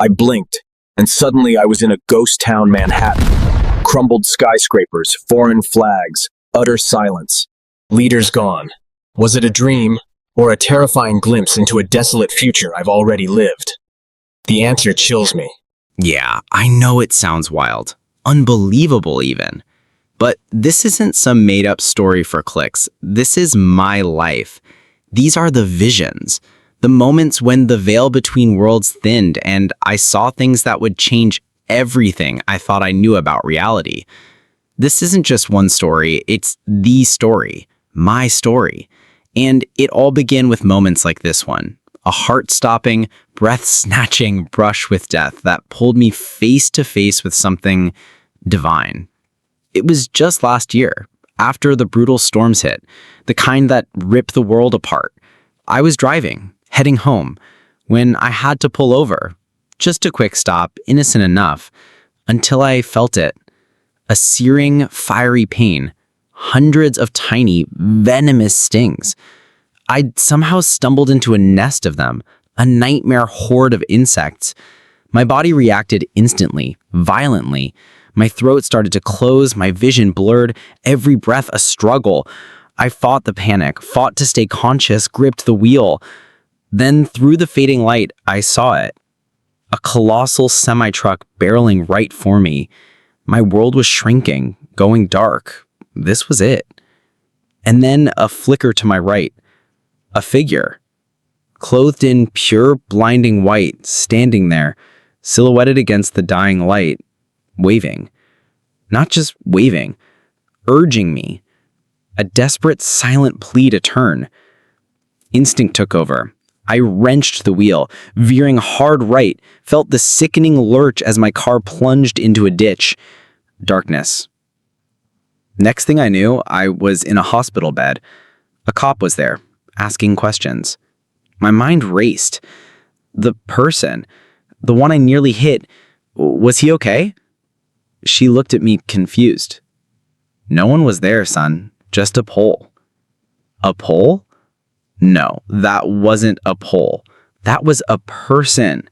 I blinked, and suddenly I was in a ghost town Manhattan. Crumbled skyscrapers, foreign flags, utter silence. Leaders gone. Was it a dream, or a terrifying glimpse into a desolate future I've already lived? The answer chills me. Yeah, I know it sounds wild. Unbelievable even. But this isn't some made-up story for clicks. This is my life. These are the visions. The moments when the veil between worlds thinned and I saw things that would change everything I thought I knew about reality. This isn't just one story, it's the story. My story. And it all began with moments like this one. A heart-stopping, breath-snatching brush with death that pulled me face to face with something divine. It was just last year, after the brutal storms hit, the kind that ripped the world apart. I was driving, heading home, when I had to pull over. Just a quick stop, innocent enough, until I felt it. A searing, fiery pain. Hundreds of tiny, venomous stings. I'd somehow stumbled into a nest of them, a nightmare horde of insects. My body reacted instantly, violently. My throat started to close, my vision blurred, every breath a struggle. I fought the panic, fought to stay conscious, gripped the wheel. Then, through the fading light, I saw it. A colossal semi-truck barreling right for me. My world was shrinking, going dark. This was it. And then a flicker to my right. A figure, clothed in pure, blinding white, standing there, silhouetted against the dying light, waving. Not just waving, urging me. A desperate, silent plea to turn. Instinct took over. I wrenched the wheel, veering hard right, felt the sickening lurch as my car plunged into a ditch. Darkness. Next thing I knew, I was in a hospital bed. A cop was there, asking questions. My mind raced. The person, the one I nearly hit, was he okay? She looked at me confused. No one was there, son. Just a pole. A pole? No, that wasn't a pole. That was a person.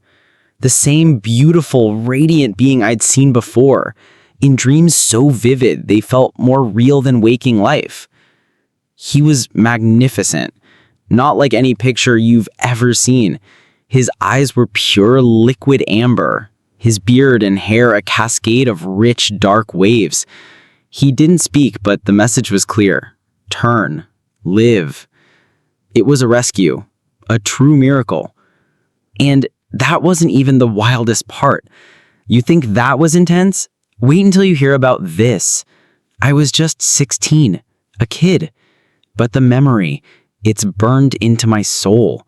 The same beautiful, radiant being I'd seen before. In dreams so vivid, they felt more real than waking life. He was magnificent. Not like any picture you've ever seen. His eyes were pure liquid amber. His beard and hair a cascade of rich, dark waves. He didn't speak, but the message was clear. Turn. Live. It was a rescue. A true miracle. And that wasn't even the wildest part. You think that was intense? Wait until you hear about this. I was just 16. A kid. But the memory, it's burned into my soul.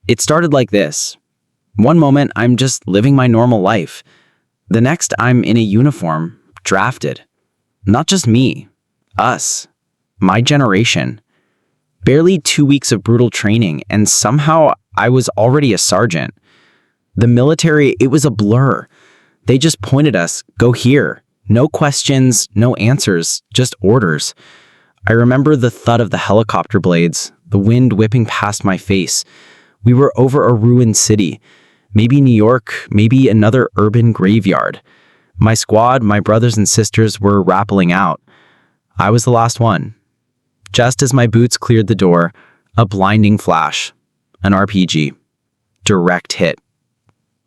It started like this. One moment, I'm just living my normal life. The next, I'm in a uniform, drafted. Not just me. Us. My generation. Barely 2 weeks of brutal training, and somehow I was already a sergeant. The military, it was a blur. They just pointed us, go here. No questions, no answers, just orders. I remember the thud of the helicopter blades, the wind whipping past my face. We were over a ruined city. Maybe New York, maybe another urban graveyard. My squad, my brothers and sisters were rappelling out. I was the last one. Just as my boots cleared the door, a blinding flash. An RPG. Direct hit.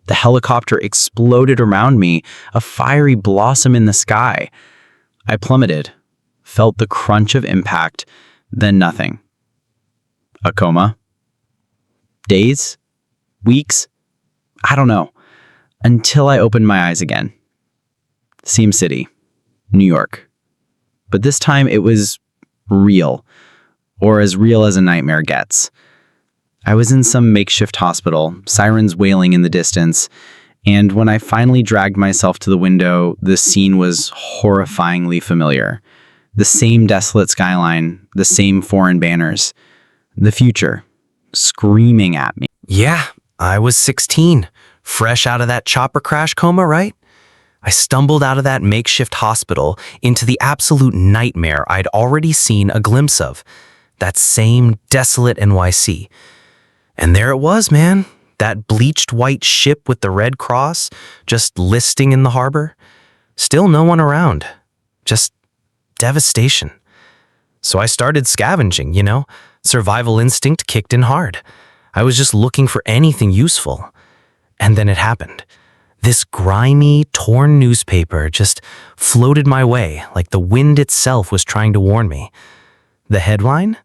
The helicopter exploded around me, a fiery blossom in the sky. I plummeted, felt the crunch of impact, then nothing. A coma? Days? Weeks? I don't know. Until I opened my eyes again. Same city. New York. But this time it was real. Or as real as a nightmare gets. I was in some makeshift hospital, sirens wailing in the distance, and when I finally dragged myself to the window, the scene was horrifyingly familiar. The same desolate skyline, the same foreign banners. The future, screaming at me. Yeah, I was 16, fresh out of that chopper crash coma, right? I stumbled out of that makeshift hospital into the absolute nightmare I'd already seen a glimpse of. That same desolate NYC. And there it was, man. That bleached white ship with the red cross just listing in the harbor. Still no one around. Just devastation. So I started scavenging, Survival instinct kicked in hard. I was just looking for anything useful. And then it happened. This grimy, torn newspaper just floated my way like the wind itself was trying to warn me. The headline?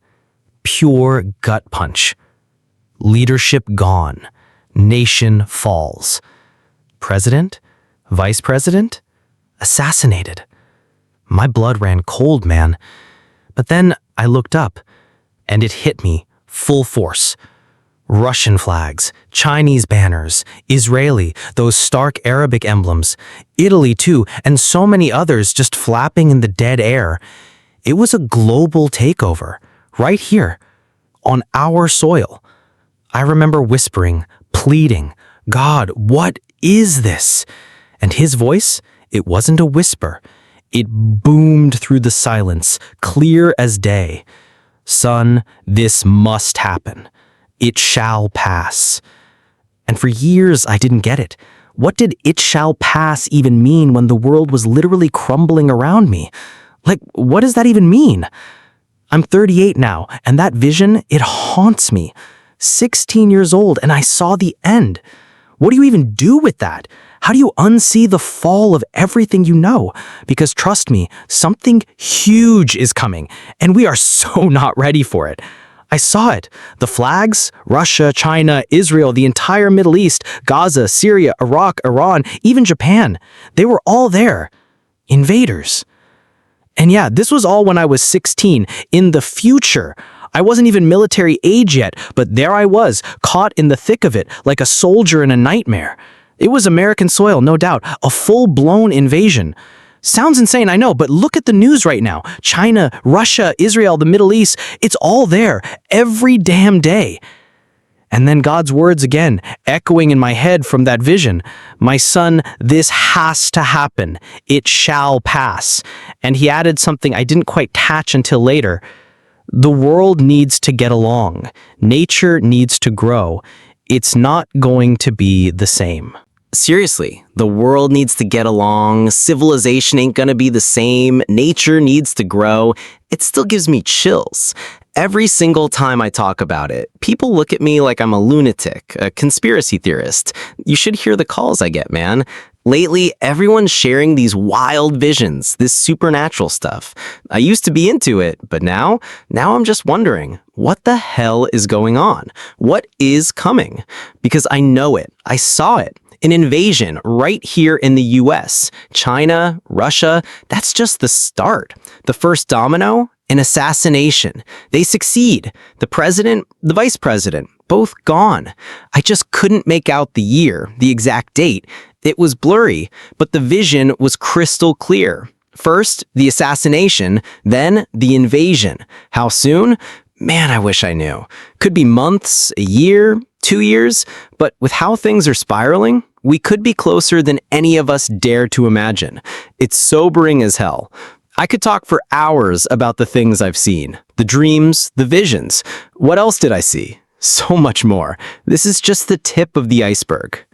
Pure gut punch. Leadership gone. Nation falls. President? Vice president? Assassinated. My blood ran cold, man. But then I looked up, and it hit me full force. Russian flags, Chinese banners, Israeli, those stark Arabic emblems, Italy too, and so many others just flapping in the dead air. It was a global takeover, right here, on our soil. I remember whispering, pleading, God, what is this? And his voice, it wasn't a whisper. It boomed through the silence, clear as day. Son, this must happen. It shall pass. And for years, I didn't get it. What did it shall pass even mean when the world was literally crumbling around me? Like, what does that even mean? I'm 38 now, and that vision, it haunts me. 16 years old, and I saw the end. What do you even do with that? How do you unsee the fall of everything you know? Because trust me, something huge is coming, and we are so not ready for it. I saw it. The flags, Russia, China, Israel, the entire Middle East, Gaza, Syria, Iraq, Iran, even Japan. They were all there. Invaders. And yeah, this was all when I was 16, in the future. I wasn't even military age yet, but there I was, caught in the thick of it, like a soldier in a nightmare. It was American soil, no doubt, a full-blown invasion. Sounds insane, I know, but look at the news right now. China, Russia, Israel, the Middle East, it's all there, every damn day. And then God's words again, echoing in my head from that vision. My son, this has to happen. It shall pass. And he added something I didn't quite catch until later. The world needs to get along. Nature needs to grow. It's not going to be the same. Seriously, the world needs to get along, civilization ain't gonna be the same, nature needs to grow. It still gives me chills. Every single time I talk about it, people look at me like I'm a lunatic, a conspiracy theorist. You should hear the calls I get, man. Lately, everyone's sharing these wild visions, this supernatural stuff. I used to be into it, but now I'm just wondering, what the hell is going on? What is coming? Because I know it. I saw it. An invasion right here in the US. China, Russia, that's just the start. The first domino, an assassination. They succeed. The president, the vice president, both gone. I just couldn't make out the year, the exact date. It was blurry, but the vision was crystal clear. First, the assassination, then the invasion. How soon? Man, I wish I knew. Could be months, a year, 2 years, but with how things are spiraling, we could be closer than any of us dare to imagine. It's sobering as hell. I could talk for hours about the things I've seen, the dreams, the visions. What else did I see? So much more. This is just the tip of the iceberg.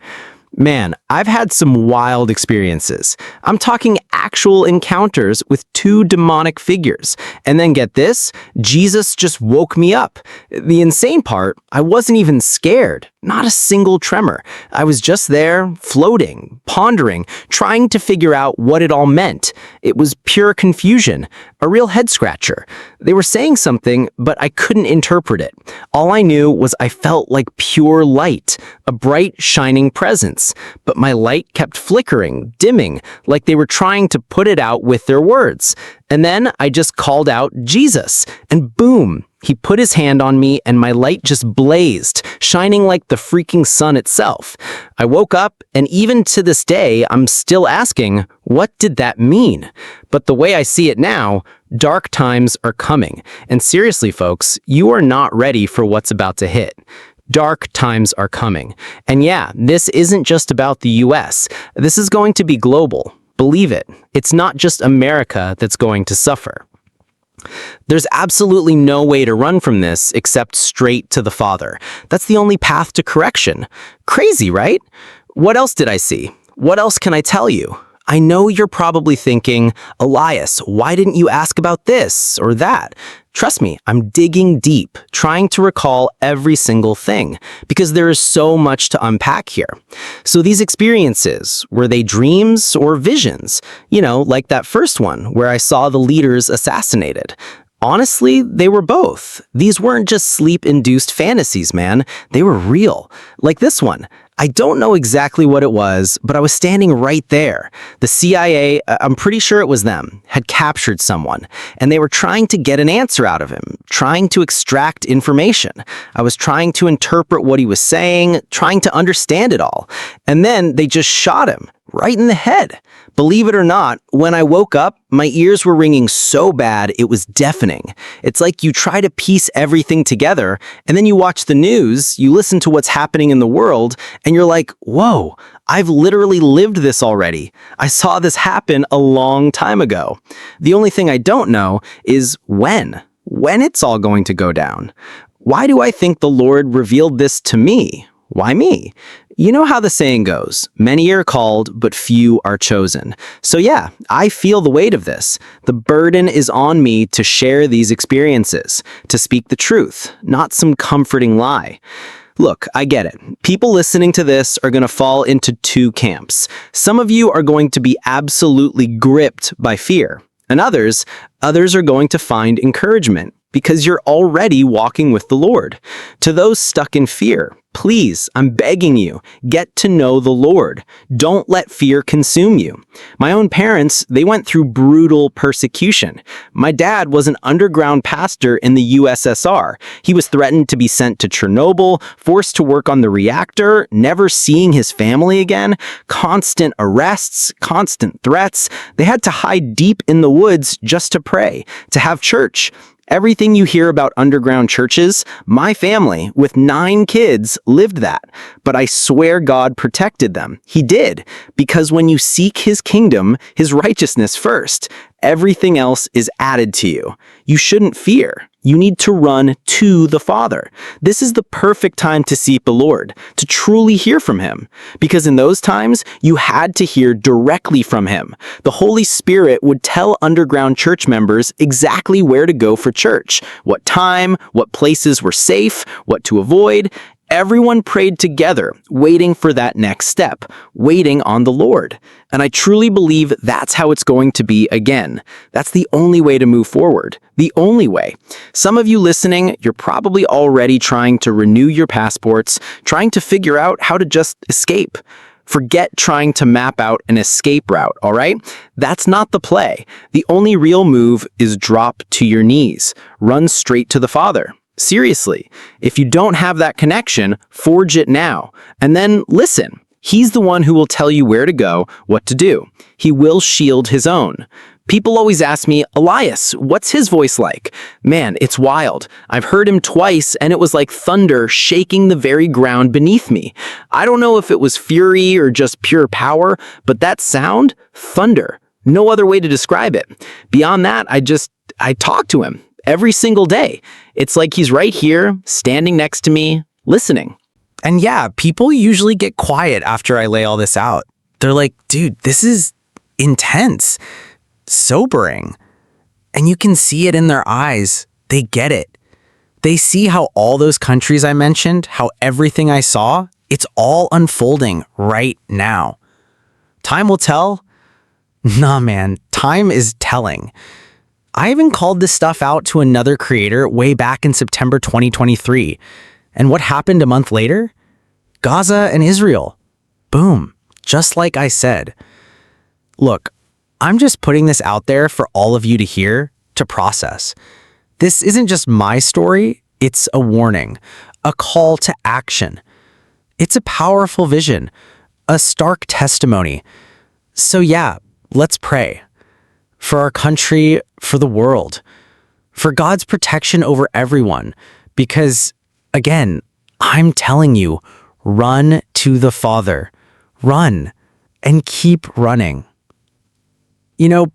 Man, I've had some wild experiences. I'm talking actual encounters with 2 demonic figures. And then get this, Jesus just woke me up. The insane part, I wasn't even scared. Not a single tremor. I was just there, floating, pondering, trying to figure out what it all meant. It was pure confusion, a real head-scratcher. They were saying something, but I couldn't interpret it. All I knew was I felt like pure light, a bright, shining presence. But my light kept flickering, dimming, like they were trying to put it out with their words. And then I just called out Jesus, and boom, he put his hand on me and my light just blazed, shining like the freaking sun itself. I woke up, and even to this day, I'm still asking, what did that mean? But the way I see it now, dark times are coming. And seriously, folks, you are not ready for what's about to hit. Dark times are coming. And yeah, this isn't just about the US. This is going to be global. Believe it. It's not just America that's going to suffer. There's absolutely no way to run from this except straight to the Father. That's the only path to correction. Crazy, right? What else did I see? What else can I tell you? I know you're probably thinking, Elias, why didn't you ask about this or that? Trust me, I'm digging deep, trying to recall every single thing, because there is so much to unpack here. So these experiences, were they dreams or visions? You know, like that first one where I saw the leaders assassinated. Honestly, they were both. These weren't just sleep-induced fantasies, man. They were real. Like this one. I don't know exactly what it was, but I was standing right there. The CIA, I'm pretty sure it was them, had captured someone, and they were trying to get an answer out of him, trying to extract information. I was trying to interpret what he was saying, trying to understand it all. And then they just shot him, right in the head. Believe it or not, when I woke up, my ears were ringing so bad it was deafening. It's like you try to piece everything together, and then you watch the news, you listen to what's happening in the world, and you're like, whoa, I've literally lived this already. I saw this happen a long time ago. The only thing I don't know is when it's all going to go down. Why do I think the Lord revealed this to me? Why me? You know how the saying goes, many are called, but few are chosen. So yeah, I feel the weight of this. The burden is on me to share these experiences, to speak the truth, not some comforting lie. Look, I get it. People listening to this are going to fall into two camps. Some of you are going to be absolutely gripped by fear, and others are going to find encouragement because you're already walking with the Lord. To those stuck in fear, please, I'm begging you, get to know the Lord. Don't let fear consume you. My own parents, they went through brutal persecution. My dad was an underground pastor in the USSR. He was threatened to be sent to Chernobyl, forced to work on the reactor, never seeing his family again, constant arrests, constant threats. They had to hide deep in the woods just to pray, to have church. Everything you hear about underground churches, my family, with 9 kids, lived that. But I swear God protected them. He did. Because when you seek His kingdom, His righteousness first, everything else is added to you. You shouldn't fear. You need to run to the Father. This is the perfect time to seek the Lord, to truly hear from Him. Because in those times, you had to hear directly from Him. The Holy Spirit would tell underground church members exactly where to go for church, what time, what places were safe, what to avoid. Everyone prayed together, waiting for that next step, waiting on the Lord. And I truly believe that's how it's going to be again. That's the only way to move forward. The only way. Some of you listening, you're probably already trying to renew your passports, trying to figure out how to just escape. Forget trying to map out an escape route, all right? That's not the play. The only real move is drop to your knees. Run straight to the Father. Seriously, if you don't have that connection, forge it now. And then listen. He's the one who will tell you where to go, what to do. He will shield His own. People always ask me, Elias, what's his voice like? Man, it's wild. I've heard him twice, and it was like thunder shaking the very ground beneath me. I don't know if it was fury or just pure power, but that sound, thunder. No other way to describe it. Beyond that, I talk to him every single day. It's like he's right here, standing next to me, listening. And yeah, people usually get quiet after I lay all this out. They're like, dude, this is intense, sobering. And you can see it in their eyes. They get it. They see how all those countries I mentioned, how everything I saw, it's all unfolding right now. Time will tell. Nah, man, time is telling. I even called this stuff out to another creator way back in September 2023. And what happened a month later? Gaza and Israel. Boom. Just like I said. Look, I'm just putting this out there for all of you to hear, to process. This isn't just my story, it's a warning, a call to action. It's a powerful vision, a stark testimony. So yeah, let's pray. For our country, for the world, for God's protection over everyone. Because, again, I'm telling you, run to the Father. Run and keep running.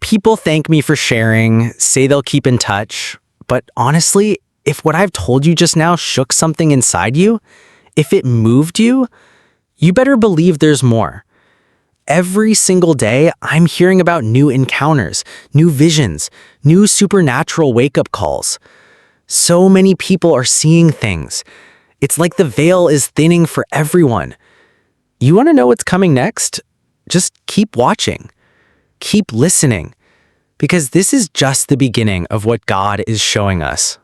People thank me for sharing, say they'll keep in touch, but honestly, if what I've told you just now shook something inside you, if it moved you, you better believe there's more. Every single day, I'm hearing about new encounters, new visions, new supernatural wake-up calls. So many people are seeing things. It's like the veil is thinning for everyone. You want to know what's coming next? Just keep watching. Keep listening. Because this is just the beginning of what God is showing us.